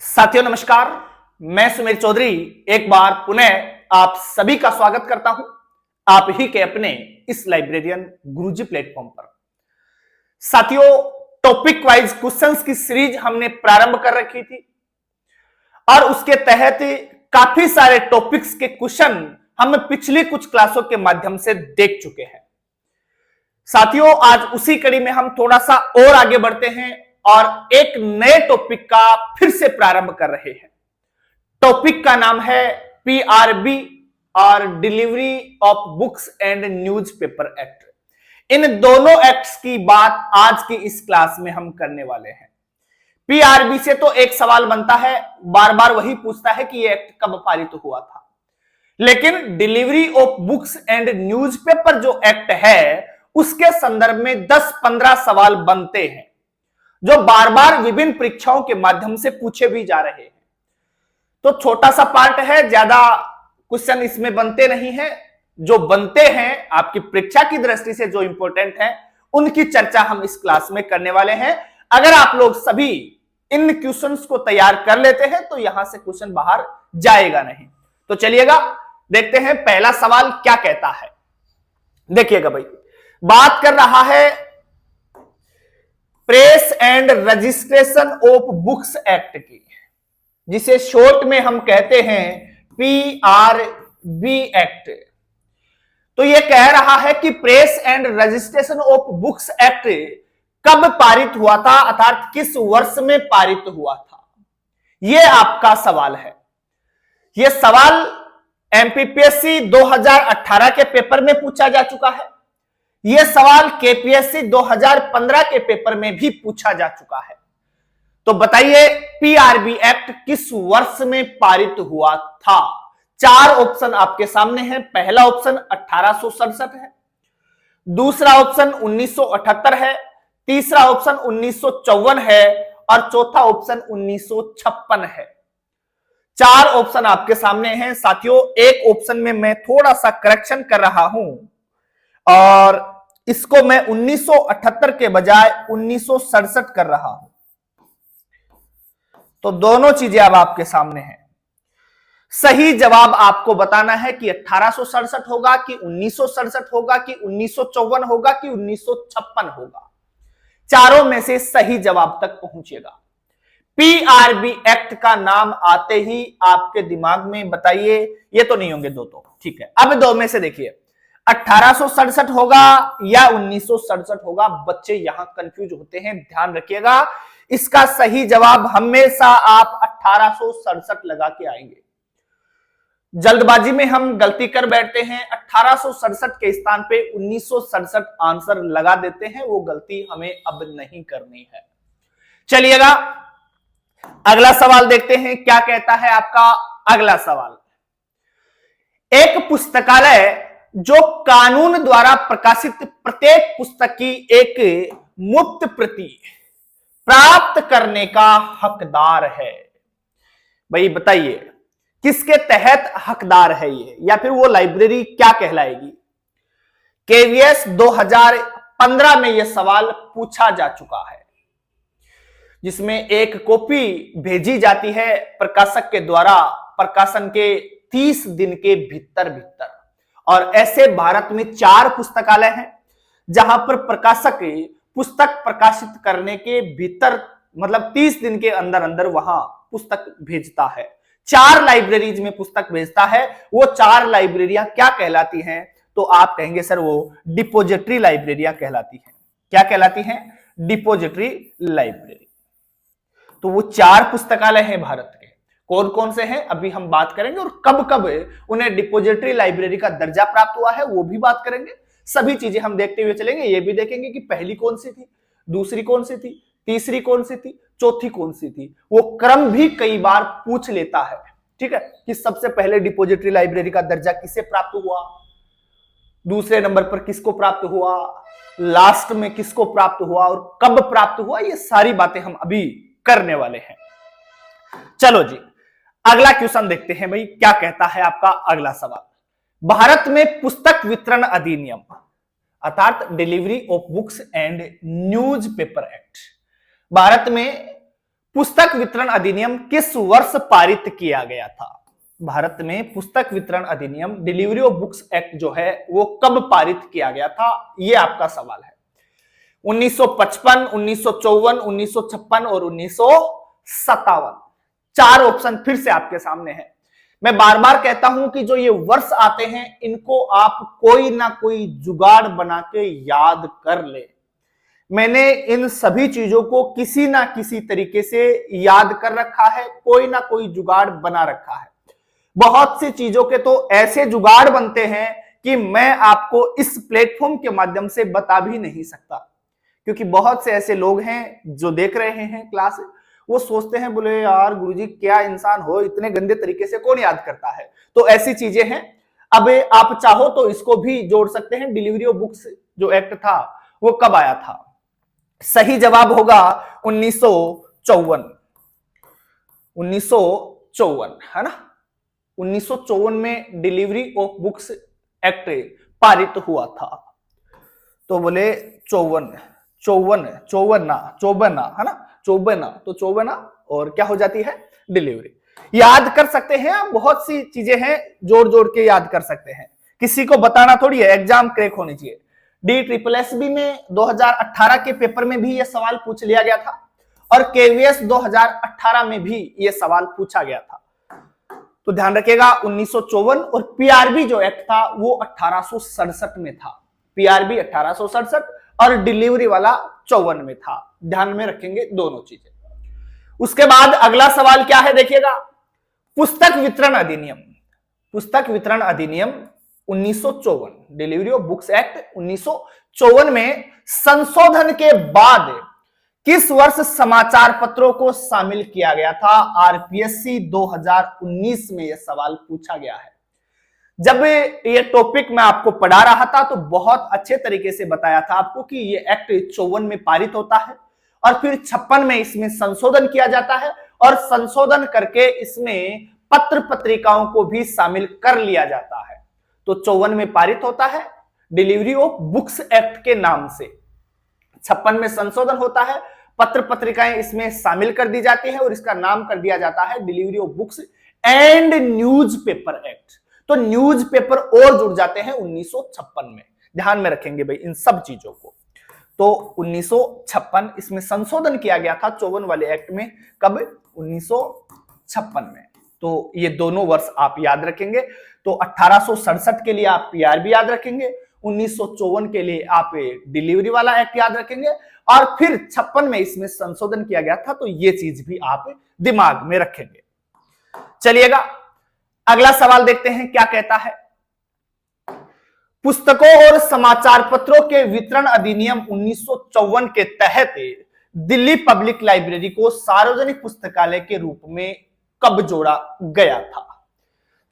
साथियों नमस्कार, मैं सुमेर चौधरी एक बार पुनः आप सभी का स्वागत करता हूं आप ही के अपने इस लाइब्रेरियन गुरुजी प्लेटफॉर्म पर। साथियों, टॉपिक वाइज क्वेश्चंस की सीरीज हमने प्रारंभ कर रखी थी और उसके तहत काफी सारे टॉपिक्स के क्वेश्चन हम पिछली कुछ क्लासों के माध्यम से देख चुके हैं। साथियों, आज उसी कड़ी में हम थोड़ा सा और आगे बढ़ते हैं और एक नए टॉपिक का फिर से प्रारंभ कर रहे हैं। टॉपिक का नाम है पीआरबी और delivery of books and newspaper act. इन दोनों एक्ट्स की बात आज की इस क्लास में हम करने वाले हैं। पीआरबी से तो एक सवाल बनता है, बार बार वही पूछता है कि यह एक्ट कब पारित हुआ था, लेकिन delivery of books and newspaper जो एक्ट है उसके संदर्भ में 10-15 सवाल बनते हैं जो बार बार विभिन्न परीक्षाओं के माध्यम से पूछे भी जा रहे हैं। तो छोटा सा पार्ट है, ज्यादा क्वेश्चन इसमें बनते नहीं हैं। जो बनते हैं आपकी परीक्षा की दृष्टि से जो इंपॉर्टेंट है उनकी चर्चा हम इस क्लास में करने वाले हैं। अगर आप लोग सभी इन क्वेश्चंस को तैयार कर लेते हैं तो यहां से क्वेश्चन बाहर जाएगा नहीं। तो चलिएगा देखते हैं पहला सवाल क्या कहता है। देखिएगा भाई, बात कर रहा है press and registration of books act की, जिसे शॉर्ट में हम कहते हैं पीआरबी एक्ट। तो यह कह रहा है कि press and registration of books act कब पारित हुआ था, अर्थात किस वर्ष में पारित हुआ था, यह आपका सवाल है। यह सवाल एमपीपीएससी 2018 के पेपर में पूछा जा चुका है। यह सवाल केपीएससी 2015 के पेपर में भी पूछा जा चुका है। तो बताइए पीआरबी एक्ट किस वर्ष में पारित हुआ था। 4 ऑप्शन आपके सामने हैं। पहला ऑप्शन 1867 है, दूसरा ऑप्शन 1978 है, तीसरा ऑप्शन 1954 है और चौथा ऑप्शन 1956 है। 4 ऑप्शन आपके सामने हैं। साथियों, एक ऑप्शन में मैं थोड़ा सा करेक्शन कर रहा हूं और इसको मैं 1978 के बजाय 1967 कर रहा हूं। तो दोनों चीजें अब आपके सामने हैं। सही जवाब आपको बताना है कि 1867 होगा कि 1967 होगा कि 1954 होगा कि 1956 होगा। चारों में से सही जवाब तक पहुंचेगा। पीआरबी एक्ट का नाम आते ही आपके दिमाग में बताइए, ये तो नहीं होंगे दो, तो ठीक है। अब दो में से देखिए, 1867 होगा या 1967 होगा। बच्चे यहां कंफ्यूज होते हैं, ध्यान रखिएगा। इसका सही जवाब हमेशा आप 1867 लगा के आएंगे। जल्दबाजी में हम गलती कर बैठते हैं, 1867 के स्थान पे 1967 आंसर लगा देते हैं। वो गलती हमें अब नहीं करनी है। चलिएगा अगला सवाल देखते हैं क्या कहता है आपका अगला सवाल। एक पुस्तकालय जो कानून द्वारा प्रकाशित प्रत्येक पुस्तक की एक मुफ्त प्रति प्राप्त करने का हकदार है। भाई बताइए किसके तहत हकदार है ये, या फिर वो लाइब्रेरी क्या कहलाएगी। केवीएस 2015 में यह सवाल पूछा जा चुका है, जिसमें एक कॉपी भेजी जाती है प्रकाशक के द्वारा प्रकाशन के 30 दिन के भीतर। और ऐसे भारत में 4 पुस्तकालय हैं जहां पर प्रकाशक पुस्तक प्रकाशित करने के भीतर, मतलब 30 दिन के अंदर अंदर वहां पुस्तक भेजता है। 4 लाइब्रेरीज में पुस्तक भेजता है। वो 4 लाइब्रेरियां क्या कहलाती हैं, तो आप कहेंगे सर वो डिपोजिटरी लाइब्रेरियां कहलाती हैं। क्या कहलाती हैं? Depository library. तो वो 4 पुस्तकालय हैं भारत के। कौन कौन से हैं अभी हम बात करेंगे, और कब कब उन्हें डिपोजिटरी लाइब्रेरी का दर्जा प्राप्त हुआ है वो भी बात करेंगे। सभी चीजें हम देखते हुए चलेंगे। ये भी देखेंगे कि पहली कौन सी थी, दूसरी कौन सी थी, तीसरी कौन सी थी, चौथी कौन सी थी। वो क्रम भी कई बार पूछ लेता है, ठीक है, कि सबसे पहले डिपोजिटरी लाइब्रेरी का दर्जा किसे प्राप्त हुआ, दूसरे नंबर पर किसको प्राप्त हुआ, लास्ट में किसको प्राप्त हुआ और कब प्राप्त हुआ। ये सारी बातें हम अभी करने वाले हैं। चलो जी अगला क्वेश्चन देखते हैं भाई क्या कहता है आपका अगला सवाल। भारत में पुस्तक वितरण अधिनियम अर्थात delivery of books and newspaper act, Bharat में पुस्तक वितरण अधिनियम किस वर्ष पारित किया गया था? भारत में पुस्तक वितरण अधिनियम डिलीवरी ऑफ बुक्स एक्ट जो है वो कब पारित किया गया था, ये आपका सवाल है। 1955, 1954, 1956 और 1957। चार ऑप्शन फिर से आपके सामने है। मैं बार बार कहता हूं कि जो ये वर्ष आते हैं इनको आप कोई ना कोई जुगाड़ बना के याद कर ले। मैंने इन सभी चीजों को किसी ना किसी तरीके से याद कर रखा है, कोई ना कोई जुगाड़ बना रखा है। बहुत सी चीजों के तो ऐसे जुगाड़ बनते हैं कि मैं आपको इस प्लेटफॉर्म के माध्यम से बता भी नहीं सकता, क्योंकि बहुत से ऐसे लोग हैं जो देख रहे हैं क्लास, वो सोचते हैं बोले यार गुरुजी क्या इंसान हो, इतने गंदे तरीके से कौन याद करता है। तो ऐसी चीजें हैं। अब आप चाहो तो इसको भी जोड़ सकते हैं। डिलीवरी ऑफ बुक्स जो एक्ट था वो कब आया था? सही जवाब होगा 1954। 1954 है ना। 1954 में डिलीवरी ऑफ बुक्स एक्ट पारित हुआ था। तो बोले 54 है ना, 54 तो 54 और क्या हो जाती है? डिलीवरी। याद कर सकते हैं आप, बहुत सी चीजें हैं जोड़ जोड़ के याद कर सकते हैं। किसी को बताना थोड़ी है, एग्जाम क्रैक होनी चाहिए। DSSB में 2018 के पेपर में भी यह सवाल पूछ लिया गया था और KVS 2018 में भी यह सवाल पूछा गया था। तो ध्यान रखिएगा 1954। और PRB जो एक्ट था वो 1867 में था। PRB 1867 और डिलीवरी वाला 54 में था। ध्यान में रखेंगे दोनों चीजें। उसके बाद अगला सवाल क्या है देखिएगा, पुस्तक वितरण अधिनियम। पुस्तक वितरण अधिनियम 1954, डिलीवरी ऑफ बुक्स एक्ट 1954 में संशोधन के बाद किस वर्ष समाचार पत्रों को शामिल किया गया था? RPSC 2019 में यह सवाल पूछा गया है। जब ये टॉपिक मैं आपको पढ़ा रहा था तो बहुत अच्छे तरीके से बताया था आपको कि ये एक्ट 54 में पारित होता है और फिर 56 में इसमें संशोधन किया जाता है और संशोधन करके इसमें पत्र पत्रिकाओं को भी शामिल कर लिया जाता है। तो 54 में पारित होता है डिलीवरी ऑफ बुक्स एक्ट के नाम से। 56 में संशोधन होता है, पत्र पत्रिकाएं इसमें शामिल कर दी जाती है और इसका नाम कर दिया जाता है delivery of books and newspaper act. तो न्यूज़पेपर और जुड़ जाते हैं 1956 में। ध्यान में रखेंगे भाई इन सब चीजों को। तो 1956 इसमें संशोधन किया गया था 54 वाले एक्ट में। कब? 1956 में। तो ये दोनों वर्ष आप याद रखेंगे। तो 1867 के लिए आप PRB याद रखेंगे, 1954 के लिए आप डिलीवरी वाला एक्ट याद रखेंगे और फिर 56 में इसमें संशोधन किया गया था। तो ये चीज भी आप दिमाग में रखेंगे। चलिएगा अगला सवाल देखते हैं क्या कहता है। पुस्तकों और समाचार पत्रों के वितरण अधिनियम 1954 के तहत दिल्ली पब्लिक लाइब्रेरी को सार्वजनिक पुस्तकालय के रूप में कब जोड़ा गया था?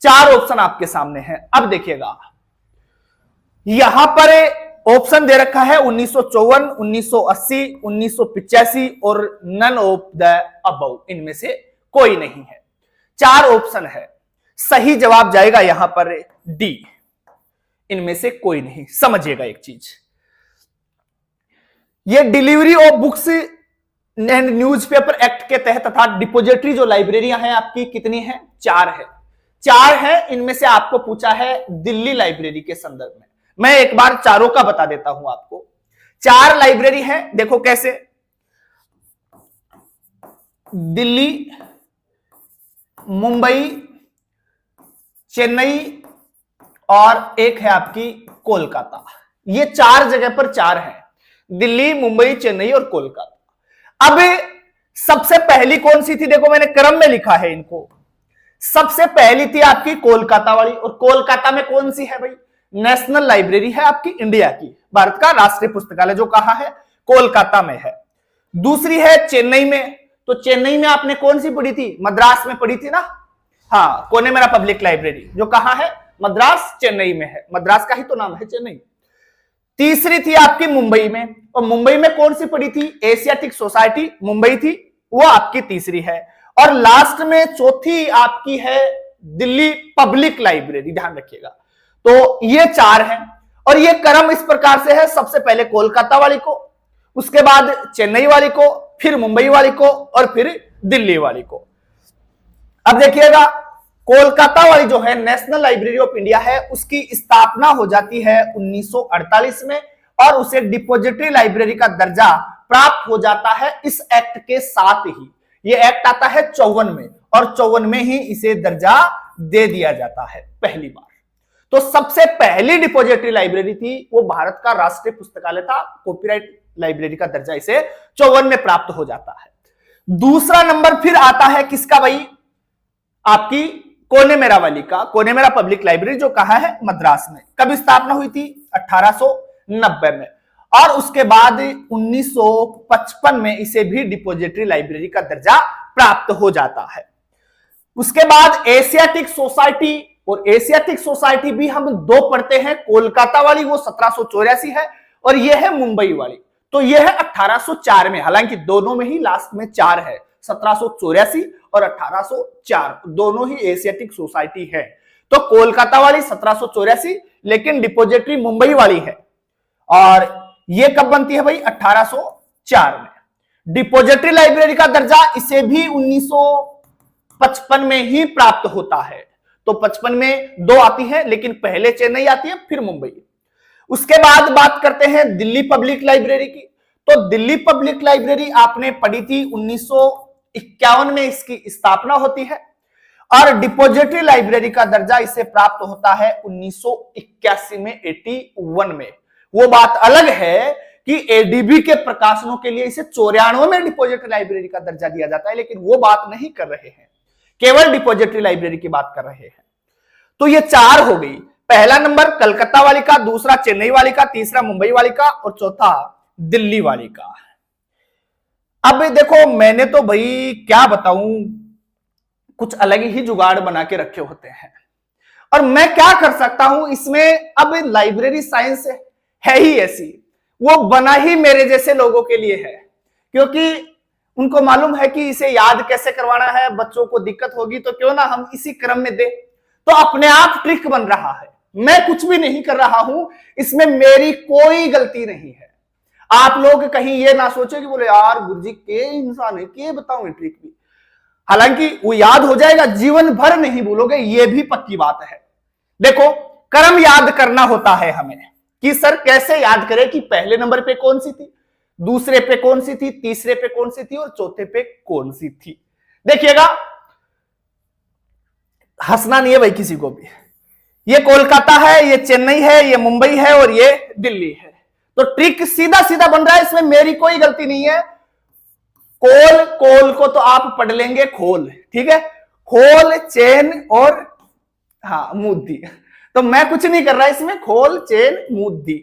चार ऑप्शन आपके सामने हैं। अब देखिएगा यहां पर ऑप्शन दे रखा है 1954, 1980, 1985 और नन ऑफ द अबव। इनमें से कोई नहीं है। चार ऑप्शन है, सही जवाब जाएगा यहां पर डी। इनमें से कोई नहीं। समझिएगा एक चीज, ये delivery of books and newspaper act के तहत तथा डिपोजिटरी जो लाइब्रेरियां हैं आपकी कितनी है? 4 है। 4 है। इनमें से आपको पूछा है दिल्ली लाइब्रेरी के संदर्भ में। मैं एक बार चारों का बता देता हूं आपको। 4 लाइब्रेरी है, देखो कैसे। दिल्ली, मुंबई, चेन्नई और एक है आपकी कोलकाता। ये 4 जगह पर 4 है, दिल्ली, मुंबई, चेन्नई और कोलकाता। अब सबसे पहली कौन सी थी? देखो मैंने क्रम में लिखा है इनको। सबसे पहली थी आपकी कोलकाता वाली। और कोलकाता में कौन सी है भाई? नेशनल लाइब्रेरी है आपकी इंडिया की, भारत का राष्ट्रीय पुस्तकालय जो कहा है कोलकाता में है। दूसरी है चेन्नई में। तो चेन्नई में आपने कौन सी पढ़ी थी? मद्रास में पढ़ी थी ना। हाँ, कोने मेरा पब्लिक लाइब्रेरी जो कहा है मद्रास, चेन्नई में है। मद्रास का ही तो नाम है चेन्नई। तीसरी थी आपकी मुंबई में। और मुंबई में कौन सी पड़ी थी? एशियाटिक सोसाइटी मुंबई थी, वो आपकी तीसरी है। और लास्ट में चौथी आपकी है दिल्ली पब्लिक लाइब्रेरी। ध्यान रखिएगा। तो ये 4 हैं और ये क्रम इस प्रकार से है। सबसे पहले कोलकाता वाली को, उसके बाद चेन्नई वाली को, फिर मुंबई वाली को और फिर दिल्ली वाली को। अब देखिएगा, कोलकाता वाली जो है नेशनल लाइब्रेरी ऑफ इंडिया है, उसकी स्थापना हो जाती है 1948 में और उसे डिपॉजिटरी लाइब्रेरी का दर्जा प्राप्त हो जाता है इस एक्ट के साथ ही। यह एक्ट आता है 54 में और 54 में ही इसे दर्जा दे दिया जाता है पहली बार। तो सबसे पहली डिपॉजिटरी लाइब्रेरी थी वो भारत का राष्ट्रीय पुस्तकालय था, कॉपीराइट लाइब्रेरी का दर्जा इसे 54 में प्राप्त हो जाता है। दूसरा नंबर फिर आता है किसका भाई, आपकी कोनेमेरा वाली का, कोनेमेरा पब्लिक लाइब्रेरी जो कहां है, मद्रास में। कब स्थापना हुई थी, 1890 में। और उसके बाद 1955 में इसे भी डिपॉजिटरी लाइब्रेरी का दर्जा प्राप्त हो जाता है। उसके बाद एशियाटिक सोसाइटी, और एशियाटिक सोसाइटी भी हम दो पढ़ते हैं, कोलकाता वाली वो 1784 है और यह है मुंबई वाली, तो यह है 1804 में। हालांकि दोनों में ही लास्ट में 4 है, 1784 और 1804 दोनों ही एशियाटिक सोसाइटी है। तो कोलकाता वाली 1784, लेकिन डिपॉजिटरी मुंबई वाली है। और ये कब बनती है भाई, 1804 में। डिपॉजिटरी लाइब्रेरी का दर्जा इसे भी 1955 में ही प्राप्त होता है। तो 55 में 2 आती है, लेकिन पहले चेन्नई आती है फिर मुंबई। उसके बाद बात करते हैं दिल्ली पब्लिक लाइब्रेरी की। तो दिल्ली पब्लिक लाइब्रेरी आपने पढ़ी थी, 1951 में इसकी स्थापना होती है और डिपॉजिटरी लाइब्रेरी का दर्जा इसे प्राप्त होता है 1981 में, 81 में। वो बात अलग है कि एडीबी के प्रकाशनों के लिए इसे 94 में डिपॉजिटरी लाइब्रेरी का दर्जा दिया जाता है, लेकिन वो बात नहीं कर रहे हैं, केवल डिपॉजिटरी लाइब्रेरी की बात कर रहे हैं। तो ये 4 हो गई, पहला नंबर कलकत्ता वाली का, दूसरा चेन्नई वाली का, तीसरा मुंबई वाली का और चौथा दिल्ली वाली का। अब देखो, मैंने तो भाई क्या बताऊं, कुछ अलग ही जुगाड़ बना के रखे होते हैं और मैं क्या कर सकता हूं इसमें। अब लाइब्रेरी साइंस है ही ऐसी, वो बना ही मेरे जैसे लोगों के लिए है, क्योंकि उनको मालूम है कि इसे याद कैसे करवाना है, बच्चों को दिक्कत होगी, तो क्यों ना हम इसी क्रम में दे। तो अपने आप ट्रिक बन रहा है, मैं कुछ भी नहीं कर रहा हूं, इसमें मेरी कोई गलती नहीं है। आप लोग कहीं ये ना सोचे कि बोले यार गुरुजी के इंसान है, के बताऊं ट्रिक भी। हालांकि वो याद हो जाएगा, जीवन भर नहीं भूलोगे, ये भी पक्की बात है। देखो, क्रम याद करना होता है हमें कि सर कैसे याद करें कि पहले नंबर पे कौन सी थी, दूसरे पे कौन सी थी, तीसरे पे कौन सी थी और चौथे पे कौन सी थी। देखिएगा, हंसना नहीं है भाई किसी को भी। ये कोलकाता है, ये चेन्नई है, ये मुंबई है और ये दिल्ली है। तो ट्रिक सीधा सीधा बन रहा है, इसमें मेरी कोई गलती नहीं है। कोल, कोल को तो आप पढ़ लेंगे खोल, ठीक है, खोल, चेन और हाँ मुद्दी। तो मैं कुछ नहीं कर रहा इसमें, खोल, चेन, मुद्दी,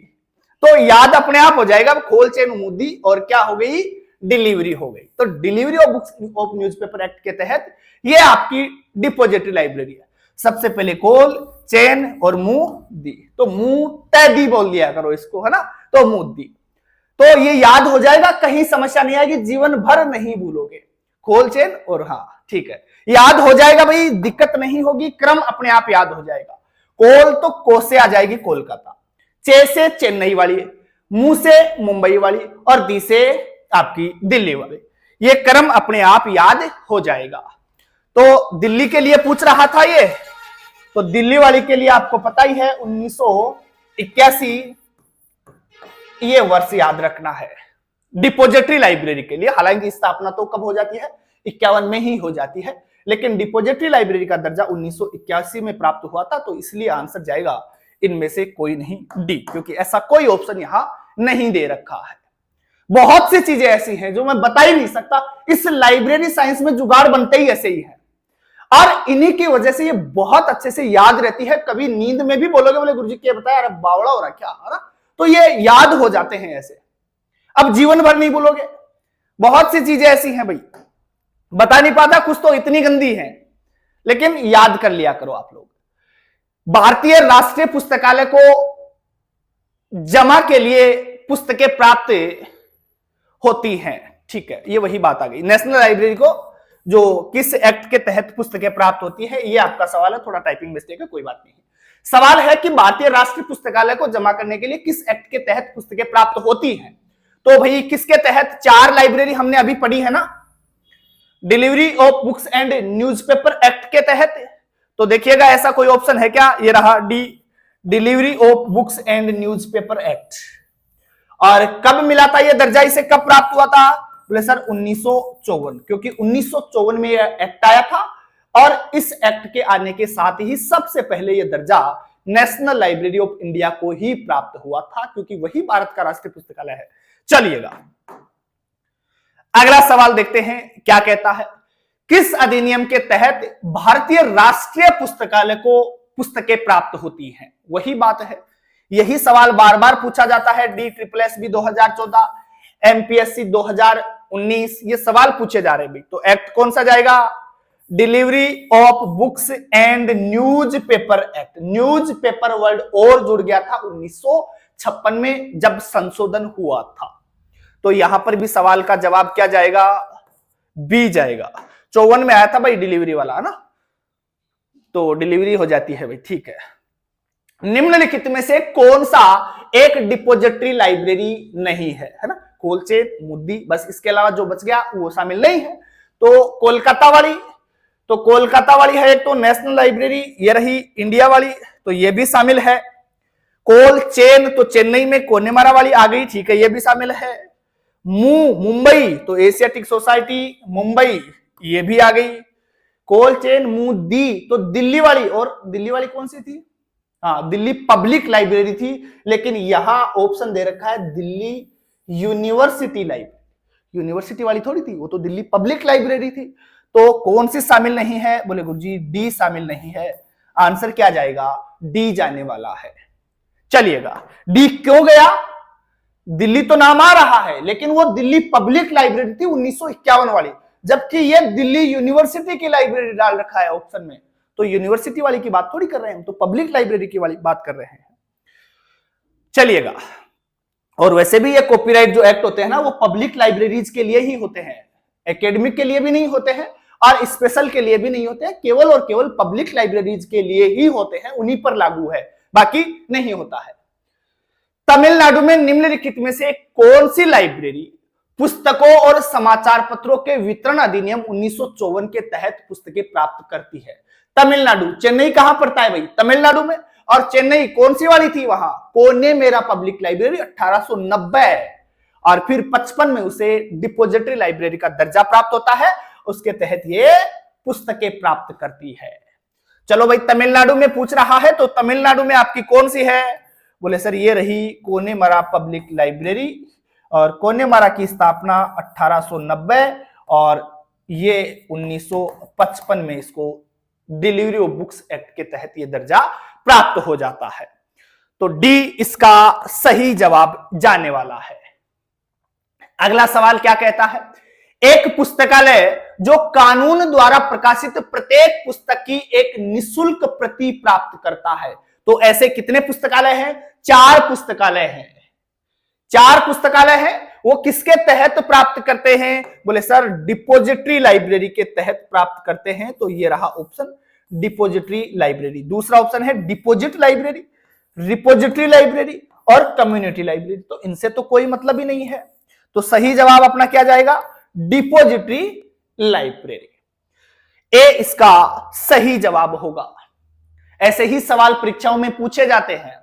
तो याद अपने आप हो जाएगा। खोल, चेन, मुद्दी और क्या हो गई, डिलीवरी हो गई। तो delivery of books of newspaper act के तहत ये आपकी डिपॉजिटरी लाइब्रेरी है। सबसे पहले खोल, चेन और मुद्दी, तो मुत्तैदी बोल दिया करो इसको, है ना, तो मुद्दी। तो ये याद हो जाएगा, कहीं समस्या नहीं आएगी, जीवन भर नहीं भूलोगे। खोल, चेन और हाँ, ठीक है, याद हो जाएगा भाई, दिक्कत नहीं होगी, क्रम अपने आप याद हो जाएगा। कोल तो को से आ जाएगी कोलकाता, चे से चेन्नई वाली, मु से मुंबई वाली और दी से आपकी दिल्ली वाली। ये क्रम अपने आप याद हो जाएगा। तो दिल्ली के लिए पूछ रहा था ये, तो दिल्ली वाली के लिए आपको पता ही है 1981 ये वर्ष याद रखना है डिपॉजिटरी लाइब्रेरी के लिए। हालांकि स्थापना तो कब हो जाती है, 51 में ही हो जाती है, लेकिन डिपॉजिटरी लाइब्रेरी का दर्जा 1981 में प्राप्त हुआ था। तो इसलिए आंसर जाएगा इनमें से कोई नहीं, डी, क्योंकि ऐसा कोई ऑप्शन यहां नहीं दे रखा है। बहुत सी चीजें ऐसी हैं जो मैं बता ही नहीं सकता, इस लाइब्रेरी साइंस में जुगाड़ बनते ही ऐसे ही है और इन्हीं की वजह से ये बहुत अच्छे से याद रहती है। कभी नींद में भी बोलोगे, बोले गुरुजी क्या बताया, अरे बावड़ा हो रहा क्या, है ना, तो ये याद हो जाते हैं ऐसे। अब जीवन भर नहीं भूलोगे, बहुत सी चीजें ऐसी हैं भाई, बता नहीं पाता, कुछ तो इतनी गंदी है, लेकिन याद कर लिया करो आप लोग। भारतीय राष्ट्रीय पुस्तकालय को जमा के लिए पुस्तकें प्राप्त होती हैं, ठीक है, ये वही बात आ गई। नेशनल लाइब्रेरी को जो किस एक्ट के तहत पुस्तकें प्राप्त होती है, ये आपका सवाल है, थोड़ा टाइपिंग मिस्टेक है, कोई बात नहीं। सवाल है कि भारतीय राष्ट्रीय पुस्तकालय को जमा करने के लिए किस एक्ट के तहत पुस्तकें प्राप्त होती हैं, तो भाई किसके तहत? 4 लाइब्रेरी हमने अभी पढ़ी है ना, delivery of books and newspaper act के तहत। तो देखिएगा ऐसा कोई ऑप्शन है क्या? ये रहा D, delivery of books and newspaper act. और कब मिला था ये दर्जा, इसे कब प्राप्त हुआ था? बोले सर 1954, क्योंकि 1954 में यह एक्ट आया था और इस एक्ट के आने के साथ ही सबसे पहले यह दर्जा नेशनल लाइब्रेरी ऑफ इंडिया को ही प्राप्त हुआ था, क्योंकि वही भारत का राष्ट्रीय पुस्तकालय है। चलिएगा अगला सवाल देखते हैं क्या कहता है। किस अधिनियम के तहत भारतीय राष्ट्रीय पुस्तकालय को पुस्तकें प्राप्त होती हैं? वही बात है, यही सवाल बार बार पूछा जाता है। DSSB 2014, MPSC 2019 ये सवाल पूछे जा रहे हैं। तो एक्ट कौन सा जाएगा? Delivery of books and newspaper act. Newspaper word और जुड़ गया था 1956 में जब संशोधन हुआ था। तो यहां पर भी सवाल का जवाब क्या जाएगा? बी जाएगा। 54 में आया था भाई डिलीवरी वाला, है ना, तो डिलीवरी हो जाती है भाई, ठीक है। निम्नलिखित में से कौन सा एक डिपोजिटरी लाइब्रेरी नहीं है? है ना, कोल्ड चेन, मुद्दी, बस इसके अलावा जो बच गया वो शामिल नहीं है। तो कोलकाता वाली, तो कोलकाता वाली है एक तो नेशनल लाइब्रेरी, ये रही इंडिया वाली, तो ये भी शामिल है। कोल्ड चेन तो चेन्नई में कोनेमारा वाली आ गई, ठीक है, ये भी शामिल है। मुंबई तो एशियाटिक सोसाइटी मुंबई, ये भी आ गई। कोल्ड चेन मुद्दी तो दिल्ली वाली, और दिल्ली वाली कौन सी थी? हाँ, दिल्ली पब्लिक लाइब्रेरी थी, लेकिन यहां ऑप्शन दे रखा है दिल्ली यूनिवर्सिटी लाइब्रेरी। यूनिवर्सिटी वाली थोड़ी थी, वो तो दिल्ली पब्लिक लाइब्रेरी थी। तो कौन सी शामिल नहीं है? बोले गुरुजी डी शामिल नहीं है। आंसर क्या जाएगा? डी जाने वाला है। चलिएगा डी क्यों गया? दिल्ली तो नाम आ रहा है, लेकिन वो दिल्ली पब्लिक लाइब्रेरी थी 1951 वाली, जबकि ये दिल्ली यूनिवर्सिटी की लाइब्रेरी डाल रखा है ऑप्शन में। तो यूनिवर्सिटी वाली की बात थोड़ी कर रहे हैं हम, तो पब्लिक लाइब्रेरी की वाली बात कर रहे हैं। चलिएगा, और वैसे भी ये कॉपीराइट जो एक्ट होते हैं ना, वो पब्लिक लाइब्रेरीज के लिए ही होते हैं, एकेडमिक के लिए भी नहीं होते हैं और स्पेशल के लिए भी नहीं होते हैं, केवल और केवल पब्लिक लाइब्रेरीज के लिए ही होते हैं, उन्हीं पर लागू है, बाकी नहीं होता है। तमिलनाडु में निम्नलिखित में से कौन सी लाइब्रेरी पुस्तकों और समाचार पत्रों के वितरण अधिनियम 1954 के तहत पुस्तकें प्राप्त करती है? तमिलनाडु, चेन्नई कहां पड़ता है भाई? तमिलनाडु में। और चेन्नई कौन सी वाली थी? वहां कोनेमेरा पब्लिक लाइब्रेरी 1890, और फिर 55 में उसे डिपोजिटरी लाइब्रेरी का दर्जा प्राप्त होता है, उसके तहत ये पुस्तकें प्राप्त करती है। चलो भाई, तमिलनाडु में पूछ रहा है, तो तमिलनाडु में आपकी कौन सी है? बोले सर ये रही कोनेमारा पब्लिक लाइब्रेरी, और कोनेमारा की स्थापना 1890 और ये 1955 में इसको डिलीवरी ऑफ बुक्स एक्ट के तहत ये दर्जा प्राप्त हो जाता है। तो डी इसका सही जवाब जाने वाला है। अगला सवाल क्या कहता है? एक पुस्तकालय जो कानून द्वारा प्रकाशित प्रत्येक पुस्तक की एक निःशुल्क प्रति प्राप्त करता है। तो ऐसे कितने पुस्तकालय हैं? 4 पुस्तकालय हैं। 4 पुस्तकालय हैं। वो किसके तहत प्राप्त करते हैं? बोले सर डिपोजिटरी लाइब्रेरी के तहत प्राप्त करते हैं। तो ये रहा ऑप्शन, डिपोजिटरी लाइब्रेरी। दूसरा ऑप्शन है डिपोजिट लाइब्रेरी, रिपोजिटरी लाइब्रेरी और कम्युनिटी लाइब्रेरी। तो इनसे तो कोई मतलब ही नहीं है। तो सही जवाब अपना क्या जाएगा? Depository library. ए इसका सही जवाब होगा। ऐसे ही सवाल परीक्षाओं में पूछे जाते हैं।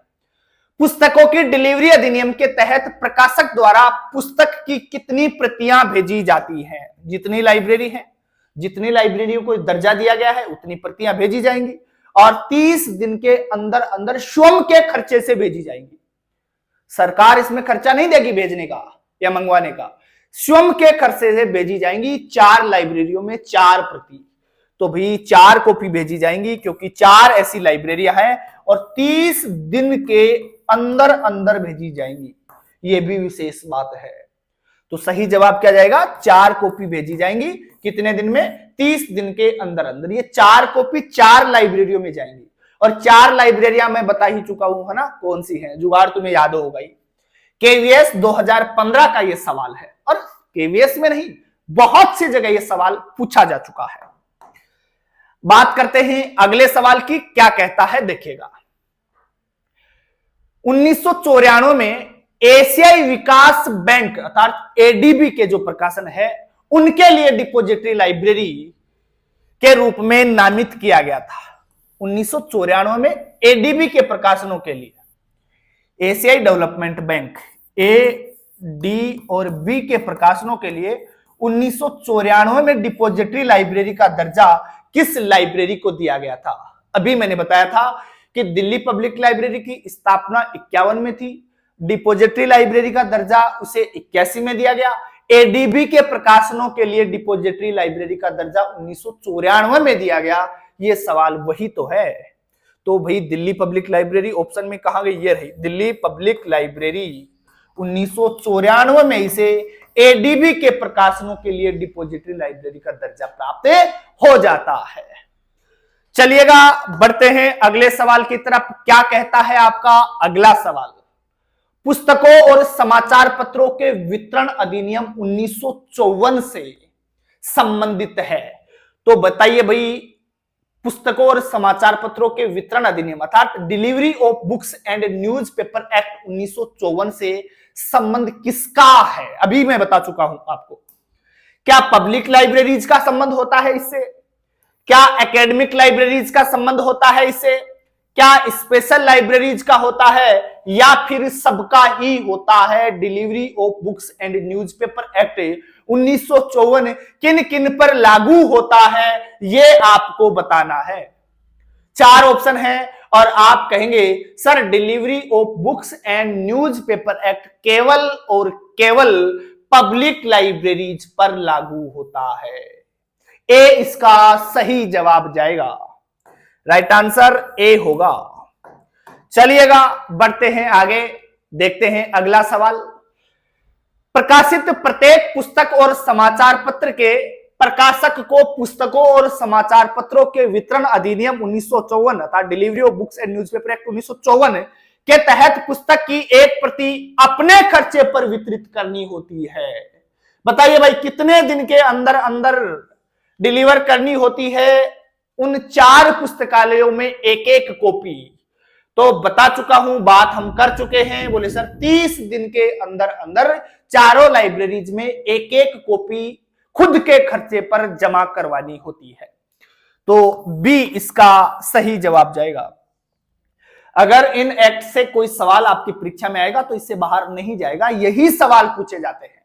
पुस्तकों की डिलीवरी अधिनियम के तहत प्रकाशक द्वारा पुस्तक की कितनी प्रतियां भेजी जाती हैं? जितनी लाइब्रेरी है, जितनी लाइब्रेरियों को दर्जा दिया गया है उतनी प्रतियां भेजी जाएंगी, और 30 दिन के अंदर अंदर स्वयं के खर्चे से भेजी जाएंगी। सरकार इसमें खर्चा नहीं देगी भेजने का या मंगवाने का, स्वयं के खर्चे से भेजी जाएंगी। 4 लाइब्रेरियों में 4 प्रति, तो भी 4 कॉपी भेजी जाएंगी, क्योंकि 4 ऐसी लाइब्रेरियां हैं और 30 दिन के अंदर अंदर भेजी जाएंगी। यह भी विशेष बात है। तो सही जवाब क्या जाएगा? 4 कॉपी भेजी जाएंगी। कितने दिन में? 30 दिन के अंदर अंदर। ये 4 कॉपी 4 लाइब्रेरियों में जाएंगी, और 4 लाइब्रेरियां मैं बता ही चुका हूं, है ना, कौन सी है, जुगाड़ तुम्हें याद होगा ही। केवीएस 2015 का यह सवाल है, और केवीएस में नहीं, बहुत सी जगह यह सवाल पूछा जा चुका है। बात करते हैं अगले सवाल की, क्या कहता है देखिएगा। 1994 में एशियाई विकास बैंक अर्थात एडीबी के जो प्रकाशन है उनके लिए डिपोजिटरी लाइब्रेरी के रूप में नामित किया गया था। 1994 में एडीबी के प्रकाशनों के लिए एशियाई डेवलपमेंट बैंक ए, डी और बी के प्रकाशनों के लिए 1994 में डिपोजिटरी लाइब्रेरी का दर्जा किस लाइब्रेरी को दिया गया था? अभी मैंने बताया था कि दिल्ली पब्लिक लाइब्रेरी की स्थापना 51 में थी, डिपोजिटरी लाइब्रेरी का दर्जा उसे 81 में दिया गया, एडीबी के प्रकाशनों के लिए डिपोजिटरी लाइब्रेरी का दर्जा 1994 में दिया गया। ये सवाल वही तो है। तो भाई दिल्ली पब्लिक लाइब्रेरी ऑप्शन में कहां गई? ये रही दिल्ली पब्लिक लाइब्रेरी। 1994 में इसे एडीबी के प्रकाशनों के लिए डिपोजिटरी लाइब्रेरी का दर्जा प्राप्त हो जाता है। चलिएगा बढ़ते हैं अगले सवाल की तरफ। क्या कहता है आपका अगला सवाल? पुस्तकों और समाचार पत्रों के वितरण अधिनियम 1954 से संबंधित है। तो बताइए भाई, पुस्तकों और समाचार पत्रों के वितरण अधिनियम अर्थात delivery of books and newspaper act 1954 से संबंध किसका है? अभी मैं बता चुका हूं आपको। क्या पब्लिक लाइब्रेरीज का संबंध होता है इससे? क्या एकेडमिक लाइब्रेरीज का संबंध होता है इससे? क्या स्पेशल लाइब्रेरीज का होता है या फिर सबका ही होता है? Delivery of books and newspaper act 1954 किन किन पर लागू होता है ये आपको बताना है। 4 ऑप्शन है और आप कहेंगे sir delivery of books and newspaper act केवल और केवल पब्लिक लाइब्रेरीज पर लागू होता है। ए इसका सही जवाब जाएगा। राइट आंसर ए होगा। चलिएगा बढ़ते हैं आगे, देखते हैं अगला सवाल। प्रकाशित प्रत्येक पुस्तक और समाचार पत्र के प्रकाशक को पुस्तकों और समाचार पत्रों के वितरण अधिनियम 1954 अर्थात delivery of books and newspaper act 1954 के तहत पुस्तक की एक प्रति अपने खर्चे पर वितरित करनी होती है। बताइए भाई कितने दिन के अंदर अंदर डिलीवर करनी होती है उन 4 पुस्तकालयों में एक एक कॉपी? तो बता चुका हूं, बात हम कर चुके हैं। बोले सर 30 दिन के अंदर अंदर चारों लाइब्रेरीज में एक एक कॉपी खुद के खर्चे पर जमा करवानी होती है। तो बी इसका सही जवाब जाएगा। अगर इन एक्ट से कोई सवाल आपकी परीक्षा में आएगा तो इससे बाहर नहीं जाएगा, यही सवाल पूछे जाते हैं।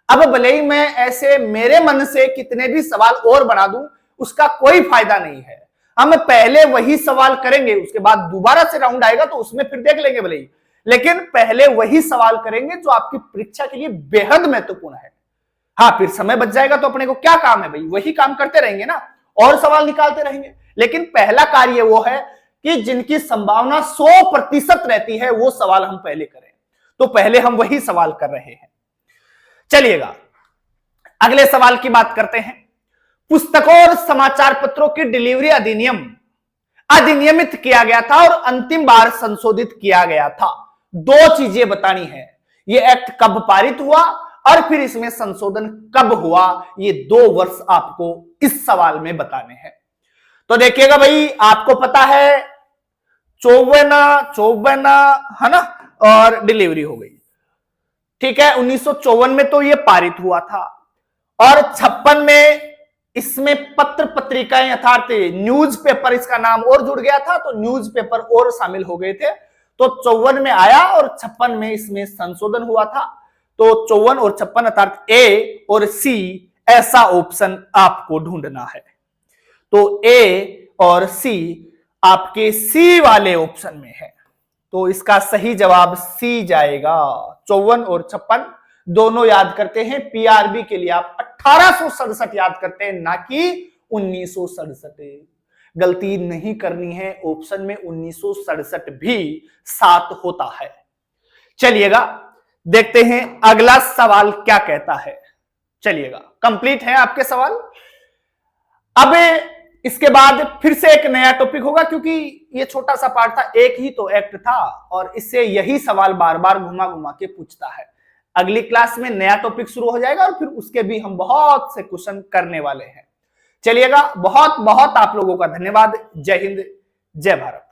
अब भले ही मैं ऐसे मेरे मन से कितने भी सवाल और बना दूं उसका कोई फायदा नहीं है। हम पहले वही सवाल करेंगे, उसके बाद दोबारा से राउंड आएगा तो उसमें फिर देख लेंगे भले ही, लेकिन पहले वही सवाल करेंगे जो आपकी परीक्षा के लिए बेहद महत्वपूर्ण है। हाँ, फिर समय बच जाएगा तो अपने को क्या काम है भाई, वही काम करते रहेंगे ना और सवाल निकालते रहेंगे। लेकिन पहला कार्य वो है कि जिनकी संभावना 100% रहती है वो सवाल हम पहले करें। तो पहले हम वही सवाल कर रहे हैं। चलिएगा अगले सवाल की बात करते हैं। पुस्तकों और समाचार पत्रों की डिलीवरी अधिनियम अधिनियमित किया गया था और अंतिम बार संशोधित किया गया था। 2 चीजें बतानी है, यह एक्ट कब पारित हुआ और फिर इसमें संशोधन कब हुआ। ये 2 वर्ष आपको इस सवाल में बताने हैं। तो देखिएगा भाई, आपको पता है 54 है ना, और डिलीवरी हो गई। ठीक है, 1954 में तो ये पारित हुआ था और 56 में इसमें पत्र पत्रिकाएं अर्थात न्यूज़पेपर इसका नाम और जुड़ गया था, तो न्यूज़पेपर और शामिल हो गए थे। तो 54 में आया और 56 में इसमें संशोधन हुआ था। तो 54 और 56 अर्थात ए और सी ऐसा ऑप्शन आपको ढूंढना है। तो ए और सी आपके सी वाले ऑप्शन में है, तो इसका सही जवाब सी जाएगा। 54 और 56 दोनों याद करते हैं। पीआरबी के लिए आप 1867 याद करते हैं, ना कि 1967। गलती नहीं करनी है, ऑप्शन में 1967 भी साथ होता है। चलिएगा देखते हैं अगला सवाल क्या कहता है। चलिएगा, कंप्लीट है आपके सवाल। अब इसके बाद फिर से एक नया टॉपिक होगा, क्योंकि ये छोटा सा पार्ट था, एक ही तो एक्ट था और इससे यही सवाल बार बार घुमा घुमा के पूछता है। अगली क्लास में नया टॉपिक शुरू हो जाएगा और फिर उसके भी हम बहुत से क्वेश्चन करने वाले हैं। चलिएगा, बहुत बहुत आप लोगों का धन्यवाद। जय हिंद, जय भारत।